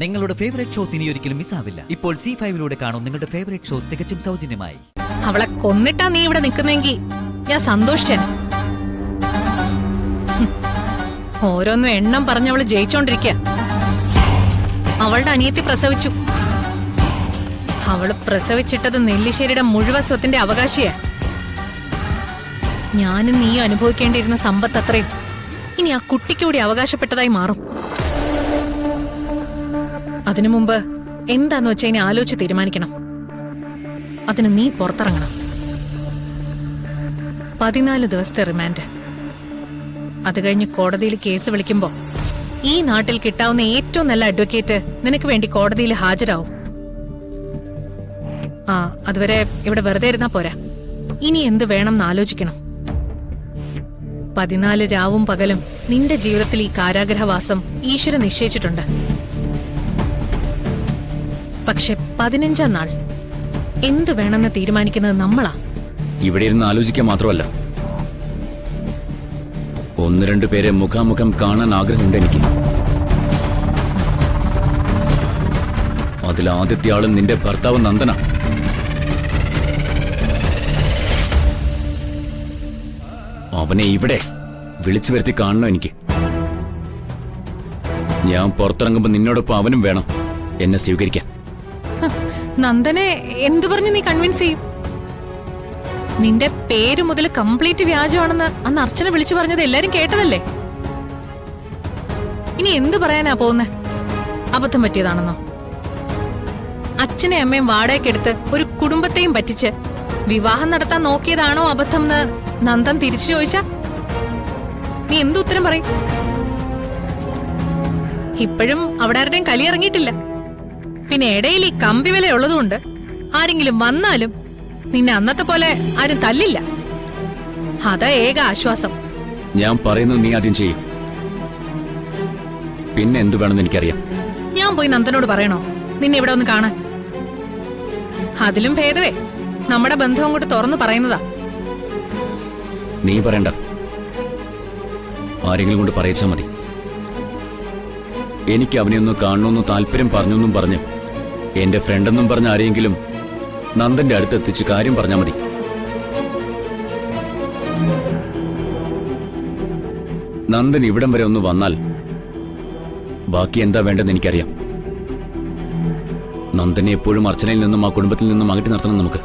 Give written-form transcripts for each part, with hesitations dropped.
നിങ്ങളുടെ favourite shows ഇനി ഒരിക്കലും മിസ്സാവില്ല. ഇപ്പോൾ C5 കാണും നിങ്ങളുടെ ഫേവറേറ്റ് ഷോസ് തികച്ചും സൗജന്യമായി. അവളെ കൊന്നിട്ടാ നീ ഇവിടെ നിൽക്കുന്നെങ്കിൽ ഞാൻ സന്തോഷിച്ചൻ. ഓരോന്നും എണ്ണം പറഞ്ഞവള് ജയിച്ചോണ്ടിരിക്കുക. അവളുടെ അനിയത്തി പ്രസവിച്ചു. അവള് പ്രസവിച്ചിട്ടത് നെല്ലിശ്ശേരിയുടെ മുഴുവൻ സ്വത്തിന്റെ അവകാശിയാ. ഞാനും നീ അനുഭവിക്കേണ്ടിയിരുന്ന സമ്പത്ത് അത്രയും ഇനി ആ കുട്ടിക്കൂടി അവകാശപ്പെട്ടതായി മാറും. അതിനു മുമ്പ് എന്താന്ന് വെച്ചാൽ ഇനി ആലോചിച്ച് തീരുമാനിക്കണം. അതിന് നീ പുറത്തിറങ്ങണം. 14 ദിവസത്തെ റിമാൻഡ്. അത് കഴിഞ്ഞ് കോടതിയിൽ കേസ് വിളിക്കുമ്പോ ഈ നാട്ടിൽ കിട്ടാവുന്ന ഏറ്റവും നല്ല അഡ്വക്കേറ്റ് നിനക്ക് വേണ്ടി കോടതിയിൽ ഹാജരാവും. അതുവരെ ഇവിടെ വെറുതെ ഇരുന്നാ പോരാ. ഇനി എന്ത് വേണമെന്ന് ആലോചിക്കണം. 14 രാവും പകലും നിന്റെ ജീവിതത്തിൽ ഈ കാരാഗ്രഹവാസം ഈശ്വരൻ നിശ്ചയിച്ചിട്ടുണ്ട്. പക്ഷെ 15-ാം നാൾ എന്ത് വേണമെന്ന് തീരുമാനിക്കുന്നത് നമ്മളാ. ഇവിടെ ഇരുന്ന് ആലോചിക്കാൻ മാത്രമല്ല, 1-2 പേരെ മുഖാമുഖം കാണാൻ ആഗ്രഹമുണ്ട് എനിക്ക്. അതിൽ ആദ്യത്തെ ആളും നിന്റെ ഭർത്താവ് നന്ദന. അവനെ ഇവിടെ വിളിച്ചു വരുത്തി കാണണം എനിക്ക്. ഞാൻ പുറത്തിറങ്ങുമ്പോ നിന്നോടൊപ്പം അവനും വേണം എന്നെ സ്വീകരിക്കാൻ. നന്ദനെ എന്തു പറഞ്ഞു നീ കൺവിൻസ് ചെയ്യും? നിന്റെ പേര് മുതൽ കംപ്ലീറ്റ് വ്യാജമാണെന്ന് അന്ന് അർച്ചന വിളിച്ചു പറഞ്ഞത് എല്ലാരും കേട്ടതല്ലേ? ഇനി എന്തു പറയാനാ പോകുന്നേ? അബദ്ധം പറ്റിയതാണെന്നോ? അച്ഛനെ അമ്മയും വാടകയ്ക്കെടുത്ത് ഒരു കുടുംബത്തെയും പറ്റിച്ച് വിവാഹം നടത്താൻ നോക്കിയതാണോ അബദ്ധം എന്ന് നന്ദൻ തിരിച്ചു ചോദിച്ചാ നീ എന്തു ഉത്തരം പറയും? ഇപ്പോഴും അവിടെ ആരുടെയും കലിയിറങ്ങിയിട്ടില്ല. പിന്നെ ഇടയിൽ ഈ കമ്പി വില ഉള്ളതുകൊണ്ട് ആരെങ്കിലും വന്നാലും നിന്നെ അന്നത്തെ പോലെ ആരും തല്ലില്ല. അതാ ഏക ആശ്വാസം. ഞാൻ പറയുന്നത് നീ ആദ്യം ചെയ്യും. പിന്നെ എന്തു വേണമെന്ന് എനിക്കറിയാം. ഞാൻ പോയി നന്ദനോട് പറയണോ നിന്നെ ഇവിടെ ഒന്ന് കാണാൻ? അതിലും ഭേദവേ നമ്മുടെ ബന്ധം അങ്ങോട്ട് തുറന്നു പറയുന്നതാ. നീ പറയണ്ട, ആരെങ്കിലും കൊണ്ട് പറയിച്ചാ മതി. എനിക്ക് അവനെ ഒന്ന് കാണണമെന്ന് താല്പര്യം പറഞ്ഞൊന്നും പറഞ്ഞ് എന്റെ ഫ്രണ്ടെന്നും പറഞ്ഞ ആരെങ്കിലും നന്ദന്റെ അടുത്തെത്തിച്ച് കാര്യം പറഞ്ഞാ മതി. നന്ദൻ ഇവിടം വരെ ഒന്ന് വന്നാൽ ബാക്കി എന്താ വേണ്ടെന്ന് എനിക്കറിയാം. നന്ദനെ എപ്പോഴും അർച്ചനയിൽ നിന്നും ആ കുടുംബത്തിൽ നിന്നും അകറ്റി നിർത്തണം നമുക്ക്.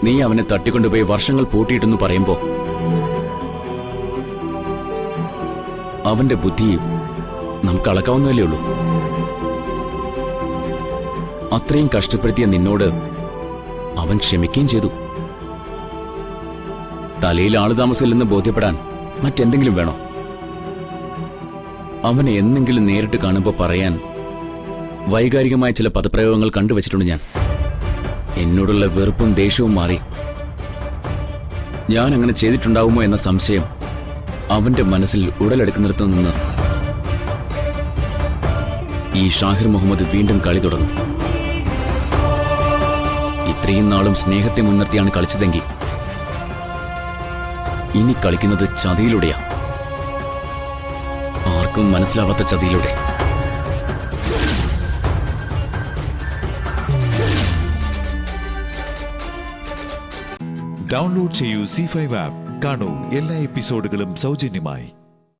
നീ അവനെ തട്ടിക്കൊണ്ടുപോയി വർഷങ്ങൾ പൂട്ടിയിട്ടെന്ന് പറയുമ്പോ അവന്റെ ബുദ്ധി നമുക്ക് അളക്കാവുന്നതല്ലേ ഉള്ളൂ. അത്രയും കഷ്ടപ്പെടുത്തിയ നിന്നോട് അവൻ ക്ഷമിക്കുകയും ചെയ്തു. തലയിൽ ആളുതാമസമില്ലെന്ന് ബോധ്യപ്പെടാൻ മറ്റെന്തെങ്കിലും വേണോ? അവനെ എന്നെങ്കിലും നേരിട്ട് കാണുമ്പോൾ പറയാൻ വൈകാരികമായ ചില പദപ്രയോഗങ്ങൾ കണ്ടുവച്ചിട്ടുണ്ട് ഞാൻ. എന്നോടുള്ള വെറുപ്പും ദേഷ്യവും മാറി. ഞാൻ അങ്ങനെ ചെയ്തിട്ടുണ്ടാവുമോ എന്ന സംശയം അവന്റെ മനസ്സിൽ ഉടലെടുക്കുന്നിടത്തു നിന്ന് ഈ ഷാഹിർ മുഹമ്മദ് വീണ്ടും കളി തുടങ്ങും. ഇത്രയും നാളും സ്നേഹത്തെ മുൻനിർത്തിയാണ് കളിച്ചതെങ്കിൽ ഇനി കളിക്കുന്നത് ചതിയിലൂടെയാ. ആർക്കും മനസ്സിലാവാത്ത ചതിയിലൂടെ. ഡൗൺലോഡ് ചെയ്യൂ C5 ആപ്പ്. കാണൂ എല്ലാ എപ്പിസോഡുകളും സൗജന്യമായി.